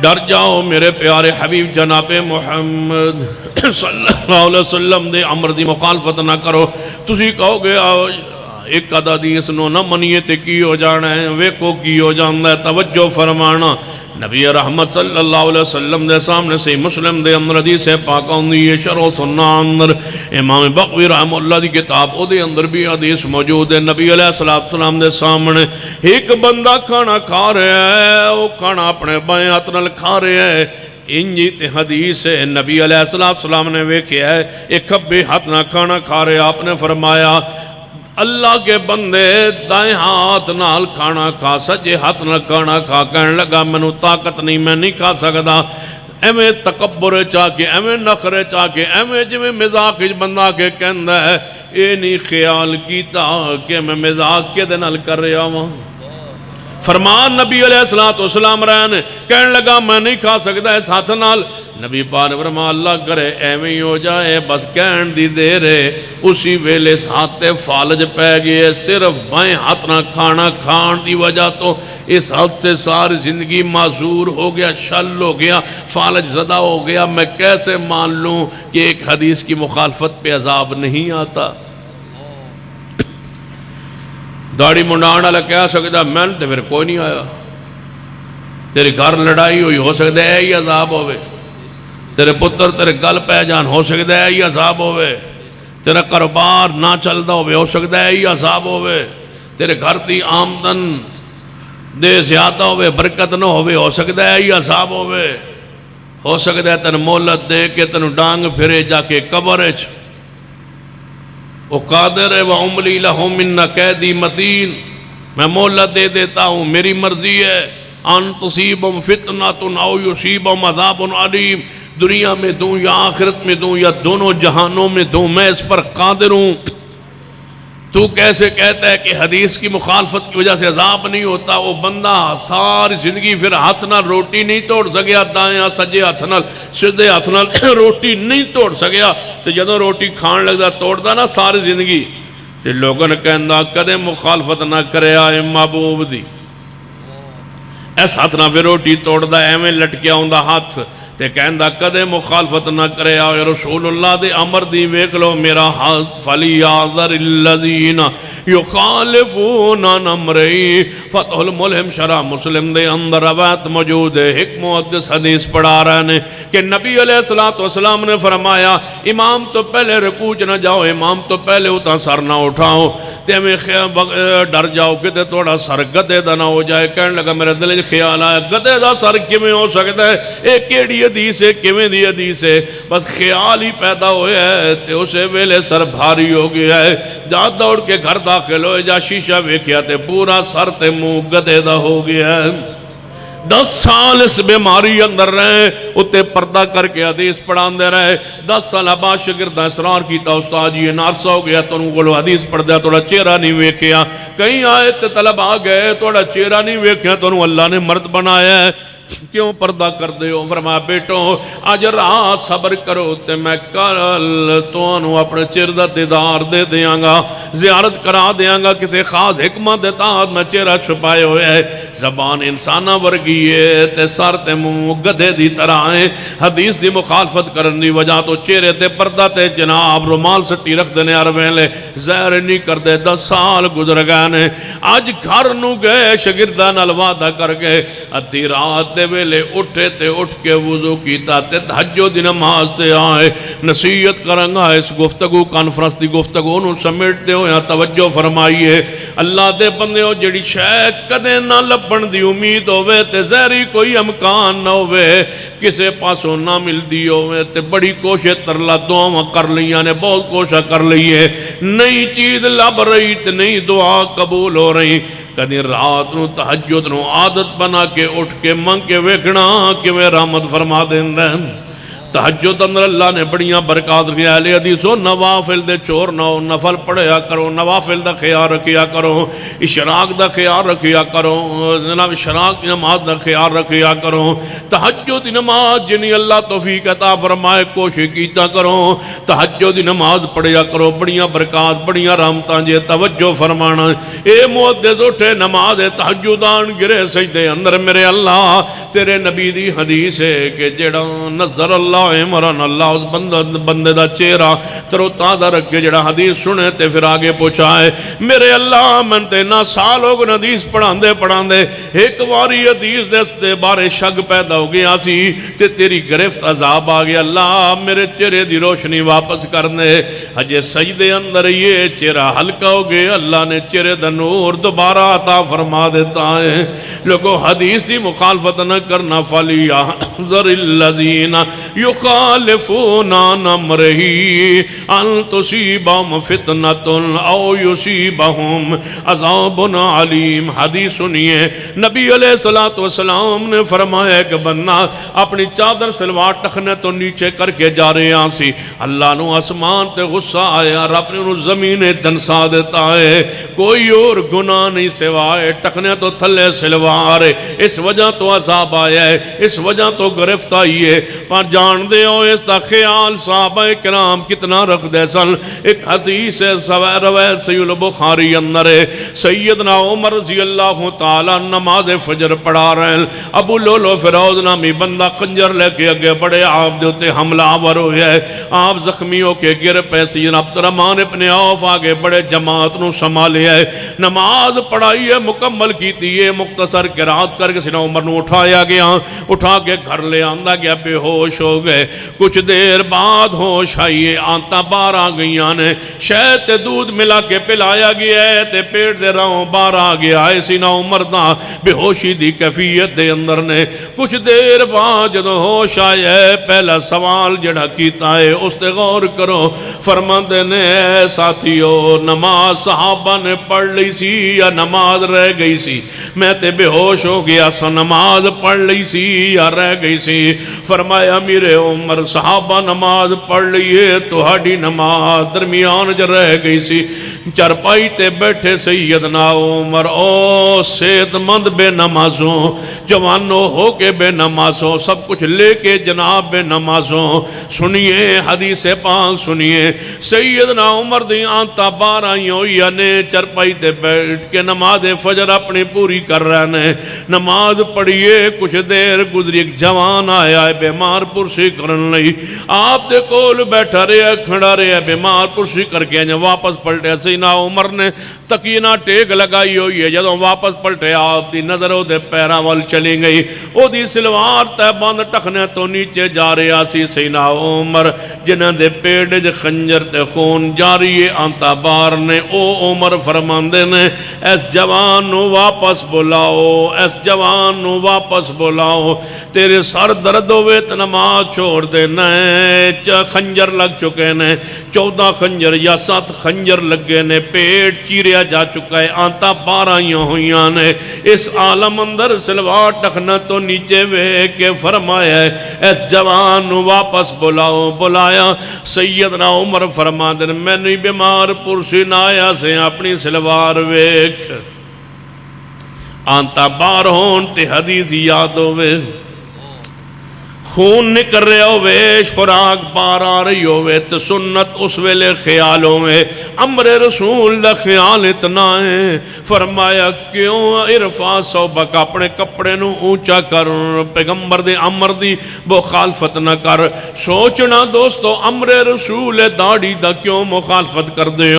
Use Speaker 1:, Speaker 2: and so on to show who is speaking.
Speaker 1: ڈر جاؤ میرے پیارے حبیب جناب محمد صلی اللہ علیہ وسلم دے امر دی مخالفت نہ کرو. تسی کہو گے ایک حدیث نو نہ منیے تے کی ہو جانا ہے, ویکو کی ہو جانا ہے. توجہ فرمانا, نبی رحمت صلی اللہ علیہ وسلم دے سامنے سے مسلم دے اندر حدیث پاک آندی ہے, شرح سنہ اندر امام بغوی رحمہ اللہ دی کتاب او دے اندر بھی حدیث موجود ہے. نبی علیہ السلام دے سامنے ایک بندہ کھانا کھا رہا ہے, وہ کھانا اپنے بائیں ہاتھ نال کھا رہا ہے. انجی تے حدیث ہے, نبی علیہ السلام نے ویکھیا ہے ایک کھبے ہاتھ نال کھانا کھا رہے. آپ نے فرمایا اللہ کے بندے دائیں ہاتھ نال کھانا کھا, سجے ہاتھ نال کھانا کھا. کہنے لگا مینوں طاقت نہیں, میں نہیں کھا سکدا. ایویں تکبر چاہ کے, ایویں نخرے چاہ کے, ایویں جویں مزاق بندہ کے کہندا ہے, اے نہیں خیال کیتا کہ میں مزاق کے دے نال کر رہا ہوں. فرمان نبی علیہ السلام رہن, کہنے لگا میں نہیں کھا سکتا اس ہاتھ نال. نبی پاک نے فرمایا اللہ کرے ایویں ہی ہو جائے, بس کہن دی دیر ہے. اسی ویلے اس ہاتھ تے فالج پہ گئے, صرف بائیں ہاتھ نہ کھانا کھان دی وجہ تو اس ہاتھ سے ساری زندگی معذور ہو گیا, شل ہو گیا, فالج زدہ ہو گیا. میں کیسے مان لوں کہ ایک حدیث کی مخالفت پہ عذاب نہیں آتا؟ داڑھی منڈان والا کہہ سکتا میں تے پھر کوئی نہیں آیا. تیرے گھر لڑائی ہوئی, ہو سکتا ہے یہ عذاب ہوئے. تیرے پتر تیرے گل پہ جان, ہو سکتا ہے یہ عذاب ہوئے. تیرا کاروبار نہ چلتا ہوئے, ہو سکتا ہے یہ عذاب ہوئے. تیرے گھر دی آمدن دے زیادہ ہوئے, برکت نہ ہوئے, ہو سکتا ہے یہ عذاب ہوئے. ہو سکتا ہے تن مولت دے کے تن ڈانگ پھرے جا کے قبر اچ. وہ قادر ہے وَعُمْلِي لَهُمْ مِنَّ قَيْدِي مَتِينَ, میں مولت دے دیتا ہوں, میری مرضی ہے. ان تصیبہم فتنۃ او یصیبہم عذاب علیم, دنیا میں دوں یا آخرت میں دوں یا دونوں جہانوں میں دوں, میں اس پر قادر ہوں. تو کیسے کہتا ہے کہ حدیث کی مخالفت کی وجہ سے عذاب نہیں ہوتا؟ وہ بندہ ساری زندگی پھر ہاتھ نال روٹی نہیں توڑ سکیا, دائیں سجے ہاتھ نال سیدھے ہاتھ نال روٹی نہیں توڑ سکیا. تو جدوں روٹی کھان لگدا توڑدا نا ساری زندگی, تے لوگوں نے کہندا کدے مخالفت نہ کرے آئے محبوب دی. اس ہاتھ نال پھر روٹی توڑدا, ایویں لٹکیا ہوندا ہاتھ, تے کہندا کدے مخالفت نہ کرے آئے رسول اللہ دے امر دی. ویکھ لو میرا ہاتھ, فَلْيَعْذَرِ الَّذِينَ يُخَالِفُونَ عَنْ أَمْرِهِ. فتح الملہم شرح مسلم دے اندر روایت موجود ہے. ایک محدث حدیث پڑھا رہے ہیں کہ نبی علیہ السلام نے فرمایا امام تو پہلے رکوع نہ جاؤ, امام تو پہلے اتنا سر نہ اٹھاؤ, تے میں ڈر جاؤ کہ تھوڑا سر گدے دا نہ ہو جائے. کہنے لگا میرے دل خیال آیا گدے دا سر کیویں ہو سکتا ہے, ایک کیڑی حدیث ہے, کیویں دی حدیث ہے, بس خیال ہی پیدا ہویا ہے. تے اسے ویلے سر بھاری ہو گیا ہے, جا دوڑ کے گھر داخل ہوئے, جا شیشہ ویکھیا تے پورا سر تے منہ گدے دا ہو گیا ہے. 10 سال اس بیماری اندر رہے, اتے پردہ کر کے حدیث پڑھان دے رہے. 10 سال بعد شاگردہ اصرار کیتا, استاد یہ نارسا ہو گیا, تو انہوں حدیث پڑھ دیا, تھوڑا چہرہ نہیں ویکھیا. کہیں آئے تے طلب آ گئے, تھوڑا چہرہ نہیں ویکھیا, تو انہوں اللہ نے مرد بنایا ہے, کیوں پردہ کر دے ہو؟ فرمایا بیٹو آج رات صبر کرو, تے میں کل تو انہوں اپنے چہرہ دا دیدار دے دیاں گا, زیارت کرا دیاں گا. کسی خاص حکمت دیتا میں چہرہ چھپائے ہوئے ہے. زبان انسانہ ورگی ہے, تے سر تے منہ گدھے دی طرح ہے. حدیث دی مخالفت کرن دی وجہ تو چہرے تے پردہ تے جناب رومال سٹی رکھ دینے ہر ویلے, زہر نہیں کر دے. 10 سال گزر گئے نے, آج گھر نو گئے, شاگرداں نال وعدہ کر گئے, ادھی رات دے ویلے اٹھے تے اٹھ کے وضو کیتا, تے تہجد دی نماز تے آئے. نصیحت کرنگا اس گفتگو کانفرنس دی گفتگو نو سمیٹ دے ہویا توجہ فرمائیے. اللہ دے بندے ہو, جڑی شے کدے نہ لبن دی امید ہوئے, تے زہری کوئی امکان نہ ہوئے, کسے پاسوں نہ مل دی ہوئے, تے بڑی کوشش ترلا دعا کر لیاں نے, بہت کوشش کر لئیے, نئی چیز لب رہی تے نئی دعا قبول ہو رہی. کدی رات نو تہجد نو عادت بنا کے اٹھ کے منگ کے ویکھنا کہ میں رحمت فرما دیندہ. تہجد اندر اللہ نے بڑیاں برکات رکھی اہل حدیث ہو نوافل دے چور نہ ہو نفل پڑھیا کرو نوافل دا خیال رکھیا کرو اشراق دا خیال رکھیا کرو جناب اشراق کی نماز دا خیال رکھیا کرو تہجد دی نماز جنہی اللہ توفیق عطا فرمائے کوشش کیتا کرو تہجد دی نماز پڑھیا کرو بڑیاں برکات بڑیاں رحمتاں جے توجہ فرمانا اے محدث اٹھے نماز تہجدان گرے سجدے اندر میرے اللہ تیرے نبی دی حدیث ہے کہ جڑا نظر اللہ عمران اللہ اس بندے دا چہرہ ترو تازہ رکھ کے جڑا حدیث سنے تے پھر آگے پہنچائے میرے اللہ من تے نہ سال ہو گئے حدیث پڑھان دے ایک واری حدیث دے بارے شک پیدا ہو گیا سی تے تیری گرفت عذاب آگیا اللہ میرے چہرے دی روشنی واپس کرنے اجے سجدے اندر یہ چہرہ ہلکا ہو گئے اللہ نے چہرے دا نور دوبارہ عطا فرما دیتا ہے لوگو حدیث دی مخالفت نہ کرنا فَلْيَحْذَرِ الَّذِينَ يُخَالِفُونَ عَنْ أَمْرِهِ أَن تُصِيبَهُمْ فِتْنَةٌ أَوْ يُصِيبَهُمْ عَذَابٌ عَلِيمٌ حدیث سنیے نبی علیہ السلام نے فرمایا کہ بندہ اپنی چادر سلوار ٹخنے تو نیچے کر کے جا رہے ہیں سی اللہ نو آسمان تے غصہ آیا رب نے انہوں زمین دنسا دیتا ہے کوئی اور گناہ نہیں سوائے ٹخنے تو تھلے سلوار اس وجہ تو عذاب آیا ہے اس وجہ تو گرفت آئی ہے پر جان دے ہو اس دا خیال صحابہ کرام کتنا رکھ دے سن ایک حدیث روایت صحیح البخاری اندر ہے سیدنا عمر رضی اللہ تعالیٰ نماز فجر پڑھا رہے ہیں ابو لولو فیروز نامی بندہ خنجر لے کے اگے بڑے آپ دے ہوتے حملہ آور ہوئے ہے آپ زخمیوں کے گر پہ سیدنا عبدالرحمن ابن عوف آگے بڑے جماعت نو سنبھالے ہے نماز پڑھائی ہے مکمل کیتی ہے مختصر قرات کر کے سیدنا عمر نو اٹھایا گیا اٹھا کے گھر لے آندہ گیا بے ہوش ہو گئے کچھ دیر بعد ہوش آئیے آنتا بار آ گئیاں نے شہد تے دودھ ملا کے پلایا گیا ہے تے پیٹ دے رہوں بار آ گیا ہے سیدنا عمر دا بے ہوشی دی کیفیت دے اندر نے کچھ دیر بعد جدو ہوش آیا ہے پہلا سوال جڑا کیتا ہے اس تے غور کرو فرماندے نے اے ساتھیو نماز صحابہ نے پڑھ لی سی یا نماز رہ گئی سی میں تے بے ہوش ہو گیا سا نماز پڑھ لی سی یا رہ گئی سی فرمایا میرے عمر صحابہ نماز پڑھ لیے تو ہاڑی نماز درمیان جو رہ گئی سی چرپائی تے بیٹھے سیدنا عمر او سید مند بے نمازوں جوانوں ہو کے بے نمازوں سب کچھ لے کے جناب بے نمازوں سنیے حدیث پاک سنیے سیدنا عمر دی آنتا بار آئی ہوئی نے چرپائی تے بیٹھ کے نماز فجر اپنی پوری کر رہے نے نماز پڑھیے کچھ دیر گزری ایک جوان آیا ہے بیمار پرسی کرن لئی آپ دے کول بیٹھا رہے کھڑا رہے بیمار پرسی کر کے واپس پلٹے سیدنا عمر نے تکینہ ٹیک لگائی ہوئی ہے جدوں واپس پلٹے آپ دی نظر او دے پیرا وال چلی گئی او دی سلوار تے بند ٹکنے تو نیچے جا رہا سی سیدنا عمر جنہ دے پیڑ دے خنجر تے خون جاری ہے آنتا بار نے او عمر فرماندے نے اس جوان نو واپس بلاؤ اس جوان نو واپس بلاؤ تیرے سر درد ہوئے تو نماز چھوڑ دے نئے خنجر لگ چکے نے 14 خنجر یا 7 خنجر لگے نے پیٹ چیریا جا چکا ہے آنتا بارائیاں ہوئیاں نے اس عالم اندر سلوار ٹکنا تو نیچے وے کے فرمایا ہے اس جوان نو واپس بلاؤ بلایا سیدنا عمر فرما دن میں نہیں بیمار پرسی نایا سے اپنی سلوار ویکھ آنتا بار ہون تے حدیث یاد ہوئے خون نکر رہے ہوئے خوراک بار آ رہی ہوئے تو سنت اس ویلے خیال ہوئے امر رسول دا خیال اتنا ہے فرمایا کیوں ارفا صوبک اپنے کپڑے نو اونچا کر پیغمبر دے امر دی مخالفت نہ کر سوچنا دوستو امر رسول داڑھی دا کیوں مخالفت کر دے